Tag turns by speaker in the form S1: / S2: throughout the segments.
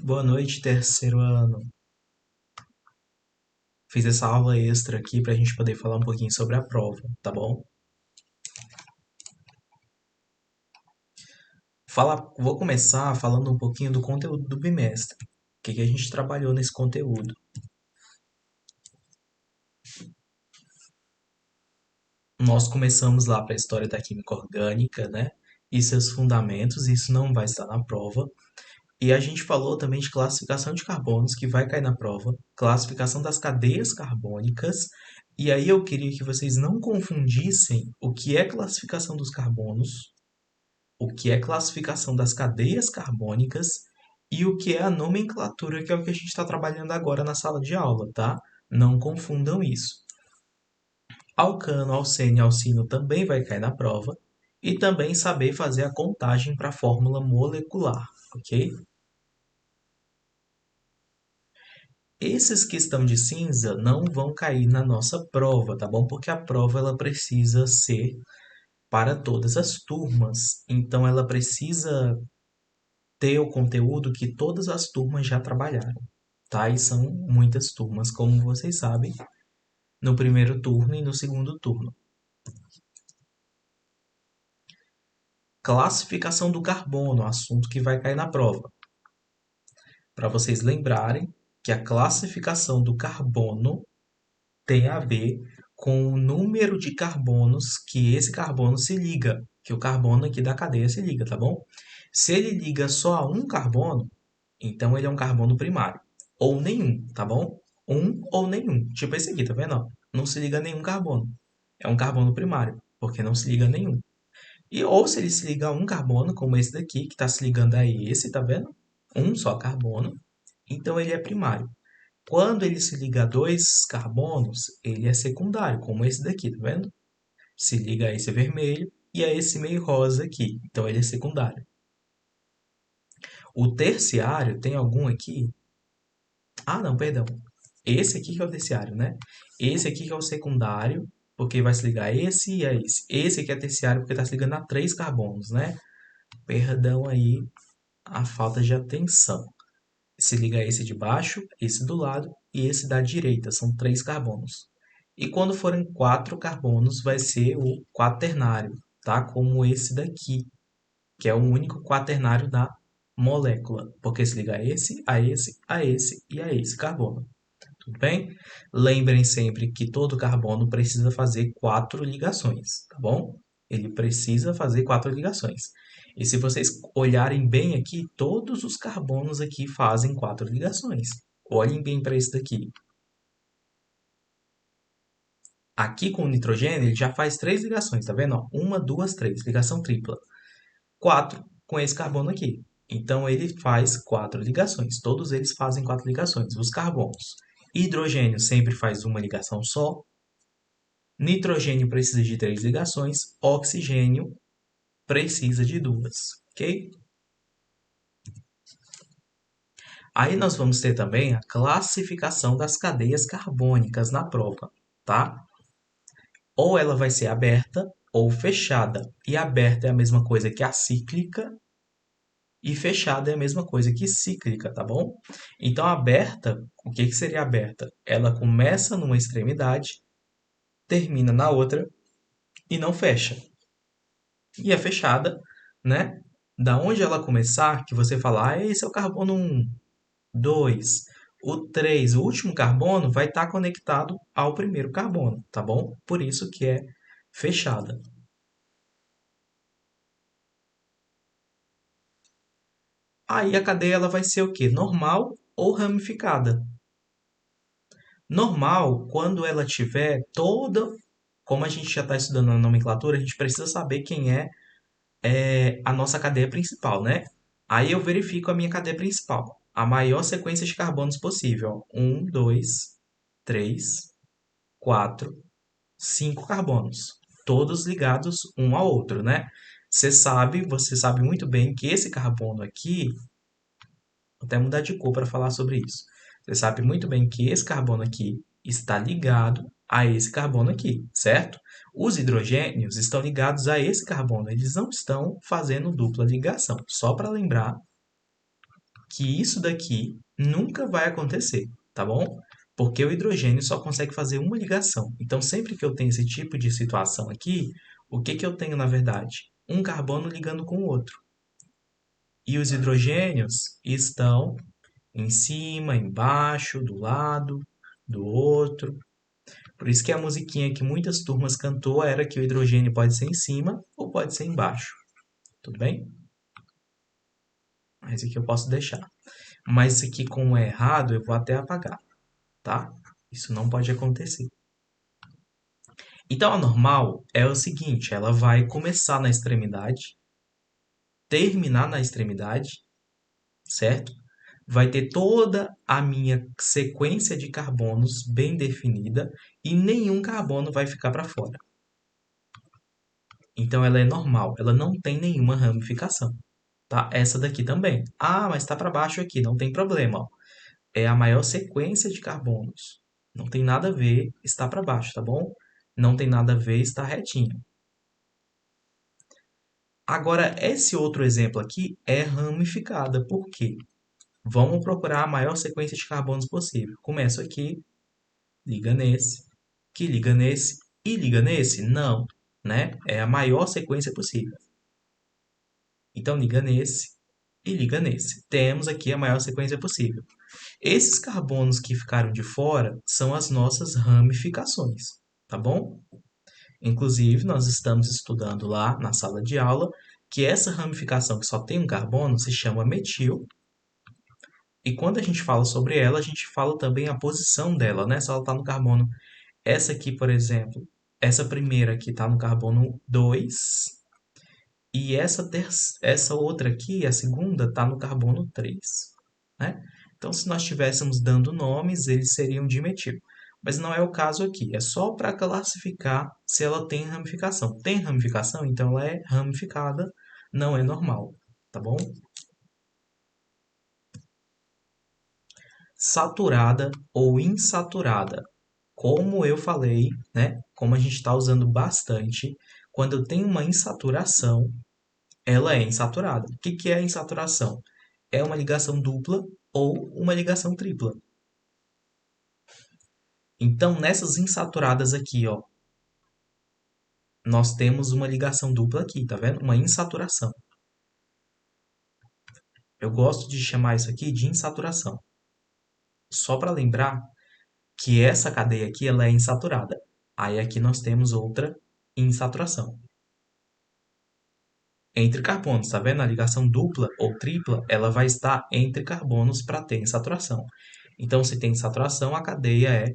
S1: Boa noite, terceiro ano. Fiz essa aula extra aqui para a gente poder falar um pouquinho sobre a prova, tá bom? Vou começar falando um pouquinho do conteúdo do bimestre. O que a gente trabalhou nesse conteúdo? Nós começamos lá para a história da química orgânica, né? E seus fundamentos, isso não vai estar na prova. E a gente falou também de classificação de carbonos, que vai cair na prova, classificação das cadeias carbônicas, e aí eu queria que vocês não confundissem o que é classificação dos carbonos, o que é classificação das cadeias carbônicas e o que é a nomenclatura, que é o que a gente está trabalhando agora na sala de aula, tá? Não confundam isso. Alcano, alcene e alcino também vai cair na prova. E também saber fazer a contagem para a fórmula molecular, ok? Esses que estão de cinza não vão cair na nossa prova, tá bom? Porque a prova ela precisa ser para todas as turmas. Então ela precisa ter o conteúdo que todas as turmas já trabalharam, tá? E são muitas turmas, como vocês sabem, no primeiro turno e no segundo turno. Classificação do carbono, assunto que vai cair na prova. Para vocês lembrarem que a classificação do carbono tem a ver com o número de carbonos que esse carbono se liga, que o carbono aqui da cadeia se liga, tá bom? Se ele liga só a um carbono, então ele é um carbono primário. Ou nenhum, tá bom? Um ou nenhum. Tipo esse aqui, tá vendo? Não se liga a nenhum carbono. É um carbono primário, porque não se liga a nenhum. E ou se ele se liga a um carbono, como esse daqui, que está se ligando a esse, tá vendo? Um só carbono, então ele é primário. Quando ele se liga a dois carbonos, ele é secundário, como esse daqui, tá vendo? Se liga a esse vermelho e a esse meio rosa aqui, então ele é secundário. O terciário, tem algum aqui? Ah, não, perdão. Esse aqui que é o terciário, né? Esse aqui que é o secundário, porque vai se ligar a esse e a esse. Esse aqui é terciário porque está se ligando a três carbonos, né? Perdão aí a falta de atenção. Se liga a esse de baixo, esse do lado e esse da direita. São três carbonos. E quando forem quatro carbonos, vai ser o quaternário, tá? Como esse daqui, que é o único quaternário da molécula, porque se liga a esse, a esse, a esse e a esse carbono. Tudo bem? Lembrem sempre que todo carbono precisa fazer quatro ligações, tá bom? Ele precisa fazer quatro ligações. E se vocês olharem bem aqui, todos os carbonos aqui fazem quatro ligações. Olhem bem para esse daqui. Aqui com o nitrogênio, ele já faz três ligações, tá vendo? Ó, uma, duas, três, ligação tripla. Quatro com esse carbono aqui. Então ele faz quatro ligações. Todos eles fazem quatro ligações, os carbonos. Hidrogênio sempre faz uma ligação só. Nitrogênio precisa de três ligações. Oxigênio precisa de duas. Ok? Aí nós vamos ter também a classificação das cadeias carbônicas na prova, tá? Ou ela vai ser aberta ou fechada. E aberta é a mesma coisa que acíclica e fechada é a mesma coisa que cíclica, tá bom? Então, aberta, o que seria aberta? Ela começa numa extremidade, termina na outra e não fecha. E a fechada, né? Da onde ela começar, que você fala, ah, esse é o carbono 1, 2, o 3, o último carbono vai estar conectado ao primeiro carbono, tá bom? Por isso que é fechada. Aí a cadeia ela vai ser o quê? Normal ou ramificada? Normal, quando ela tiver toda, como a gente já está estudando a nomenclatura, a gente precisa saber quem é a nossa cadeia principal, né? Aí eu verifico a minha cadeia principal. A maior sequência de carbonos possível. 1, 2, 3, 4, 5 carbonos. Todos ligados um ao outro, né? Você sabe muito bem que esse carbono aqui, vou até mudar de cor para falar sobre isso. Você sabe muito bem que esse carbono aqui está ligado a esse carbono aqui, certo? Os hidrogênios estão ligados a esse carbono, eles não estão fazendo dupla ligação. Só para lembrar que isso daqui nunca vai acontecer, tá bom? Porque o hidrogênio só consegue fazer uma ligação. Então, sempre que eu tenho esse tipo de situação aqui, o que que eu tenho na verdade? Um carbono ligando com o outro. E os hidrogênios estão em cima, embaixo, do lado, do outro. Por isso que a musiquinha que muitas turmas cantou era que o hidrogênio pode ser em cima ou pode ser embaixo. Tudo bem? Mas aqui eu posso deixar. Mas isso aqui, como é errado, eu vou até apagar, tá? Isso não pode acontecer. Então, a normal é o seguinte, ela vai começar na extremidade, terminar na extremidade, certo? Vai ter toda a minha sequência de carbonos bem definida e nenhum carbono vai ficar para fora. Então, ela é normal, ela não tem nenhuma ramificação, tá? Essa daqui também. Ah, mas está para baixo aqui, não tem problema, ó. É a maior sequência de carbonos. Não tem nada a ver, está para baixo, tá bom? Não tem nada a ver, está retinho. Agora, esse outro exemplo aqui é ramificada. Por quê? Vamos procurar a maior sequência de carbonos possível. Começo aqui, liga nesse, que liga nesse e liga nesse? Não, né? É a maior sequência possível. Então, liga nesse e liga nesse. Temos aqui a maior sequência possível. Esses carbonos que ficaram de fora são as nossas ramificações, tá bom? Inclusive, nós estamos estudando lá na sala de aula que essa ramificação que só tem um carbono se chama metil. E quando a gente fala sobre ela, a gente fala também a posição dela, né? Se ela está no carbono. Essa aqui, por exemplo, essa primeira aqui está no carbono 2. E essa outra aqui, a segunda, está no carbono 3, né? Então, se nós estivéssemos dando nomes, eles seriam dimetil. Mas não é o caso aqui. É só para classificar se ela tem ramificação. Tem ramificação, então ela é ramificada, não é normal, tá bom? Saturada ou insaturada. Como eu falei, né? Como a gente está usando bastante, quando eu tenho uma insaturação, ela é insaturada. O que que é a insaturação? É uma ligação dupla ou uma ligação tripla. Então, nessas insaturadas aqui, ó, nós temos uma ligação dupla aqui, tá vendo? Uma insaturação. Eu gosto de chamar isso aqui de insaturação. Só para lembrar que essa cadeia aqui ela é insaturada. Aí aqui nós temos outra insaturação. Entre carbonos, tá vendo? A ligação dupla ou tripla, ela vai estar entre carbonos para ter insaturação. Então, se tem insaturação, a cadeia é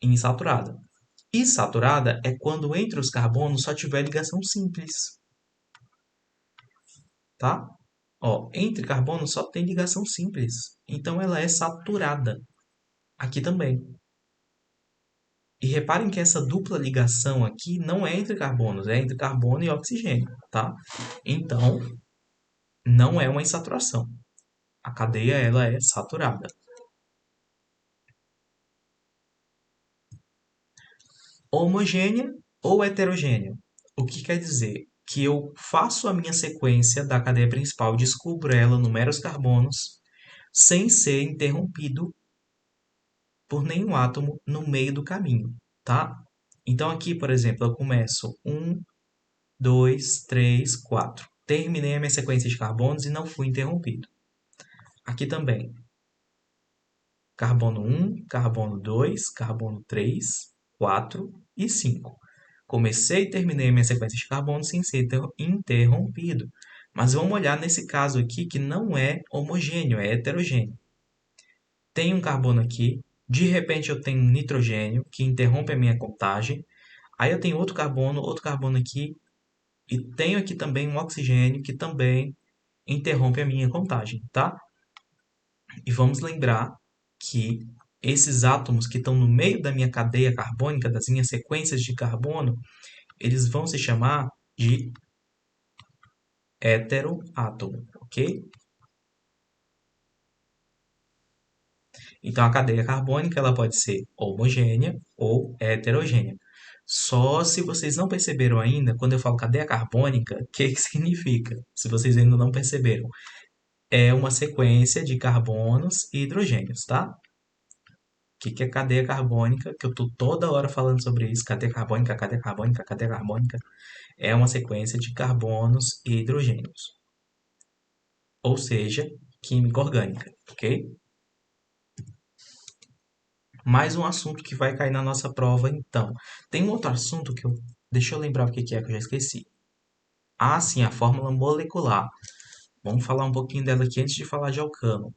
S1: insaturada. Insaturada é quando entre os carbonos só tiver ligação simples, tá? Ó, entre carbonos só tem ligação simples. Então, ela é saturada. Aqui também. E reparem que essa dupla ligação aqui não é entre carbonos, é entre carbono e oxigênio, tá? Então, não é uma insaturação. A cadeia ela é saturada. Homogênea ou heterogênea? O que quer dizer? Que eu faço a minha sequência da cadeia principal, descubro ela no meros carbonos, sem ser interrompido por nenhum átomo no meio do caminho, tá? Então aqui, por exemplo, eu começo 1, 2, 3, 4. Terminei a minha sequência de carbonos e não fui interrompido. Aqui também, carbono 1, carbono 2, carbono 3, 4 e 5. Comecei e terminei a minha sequência de carbonos sem ser interrompido. Mas vamos olhar nesse caso aqui que não é homogêneo, é heterogêneo. Tem um carbono aqui, de repente eu tenho um nitrogênio que interrompe a minha contagem. Aí eu tenho outro carbono aqui, e tenho aqui também um oxigênio que também interrompe a minha contagem, tá? E vamos lembrar que esses átomos que estão no meio da minha cadeia carbônica, das minhas sequências de carbono, eles vão se chamar de heteroátomo, ok? Então, a cadeia carbônica ela pode ser homogênea ou heterogênea. Só se vocês não perceberam ainda, quando eu falo cadeia carbônica, o que que significa? Se vocês ainda não perceberam. é uma sequência de carbonos e hidrogênios, tá? O que é cadeia carbônica? Que eu tô toda hora falando sobre isso. Cadeia carbônica, cadeia carbônica, cadeia carbônica. É uma sequência de carbonos e hidrogênios. Ou seja, química orgânica, ok? Mais um assunto que vai cair na nossa prova, então. Tem um outro assunto que eu... Deixa eu lembrar o que é que eu já esqueci. Ah, sim, a fórmula molecular. Vamos falar um pouquinho dela aqui antes de falar de alcano.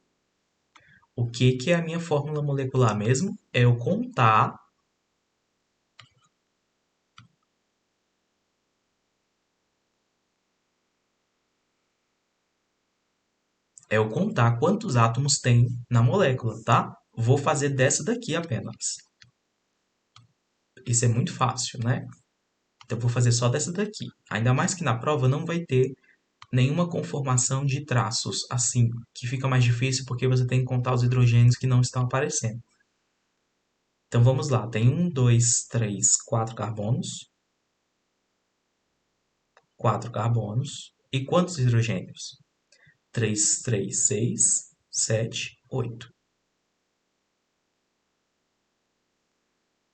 S1: O que é a minha fórmula molecular mesmo? É eu contar quantos átomos tem na molécula, tá? Vou fazer dessa daqui apenas. Isso é muito fácil, né? Então, eu vou fazer só dessa daqui. Ainda mais que na prova não vai ter nenhuma conformação de traços assim, que fica mais difícil porque você tem que contar os hidrogênios que não estão aparecendo. Então, vamos lá. Tem um, dois, três, quatro carbonos. Quatro carbonos. E quantos hidrogênios? 3, 3, 6, 7, 8.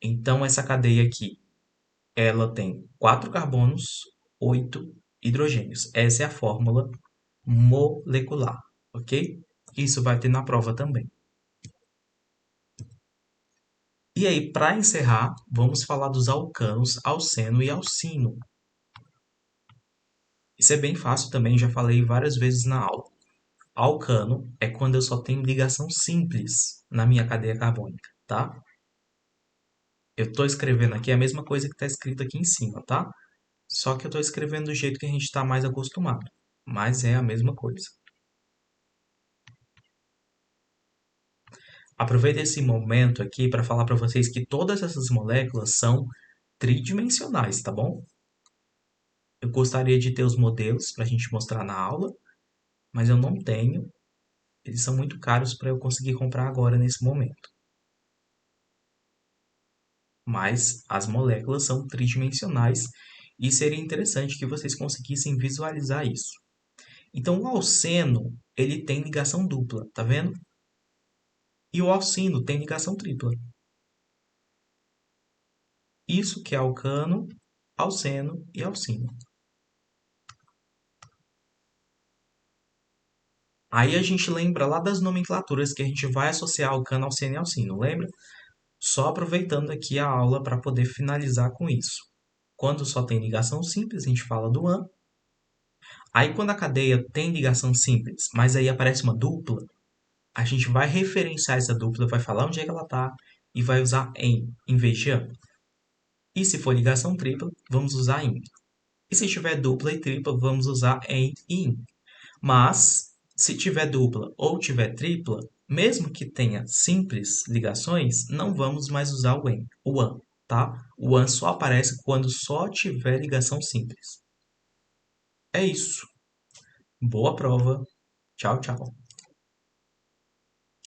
S1: Então, essa cadeia aqui, ela tem 4 carbonos, 8 hidrogênios. Essa é a fórmula molecular, ok? Isso vai ter na prova também. E aí, para encerrar, vamos falar dos alcanos, alceno e alcino. Isso é bem fácil também, já falei várias vezes na aula. Alcano é quando eu só tenho ligação simples na minha cadeia carbônica, tá? Eu estou escrevendo aqui a mesma coisa que está escrito aqui em cima, tá? Só que eu estou escrevendo do jeito que a gente está mais acostumado. Mas é a mesma coisa. Aproveito esse momento aqui para falar para vocês que todas essas moléculas são tridimensionais, tá bom? Eu gostaria de ter os modelos para a gente mostrar na aula, mas eu não tenho. Eles são muito caros para eu conseguir comprar agora nesse momento. Mas as moléculas são tridimensionais e seria interessante que vocês conseguissem visualizar isso. Então, o alceno, ele tem ligação dupla, tá vendo? E o alcino tem ligação tripla. Isso que é alcano, alceno e alcino. Aí a gente lembra lá das nomenclaturas que a gente vai associar alcano, alceno e alcino, lembra? Só aproveitando aqui a aula para poder finalizar com isso. Quando só tem ligação simples, a gente fala do an. Aí quando a cadeia tem ligação simples, mas aí aparece uma dupla, a gente vai referenciar essa dupla, vai falar onde é que ela está e vai usar em vez de an. E se for ligação tripla, vamos usar in. E se tiver dupla e tripla, vamos usar em e in. Mas, se tiver dupla ou tiver tripla, mesmo que tenha simples ligações, não vamos mais usar o an, tá? O an só aparece quando só tiver ligação simples. É isso. Boa prova. Tchau, tchau.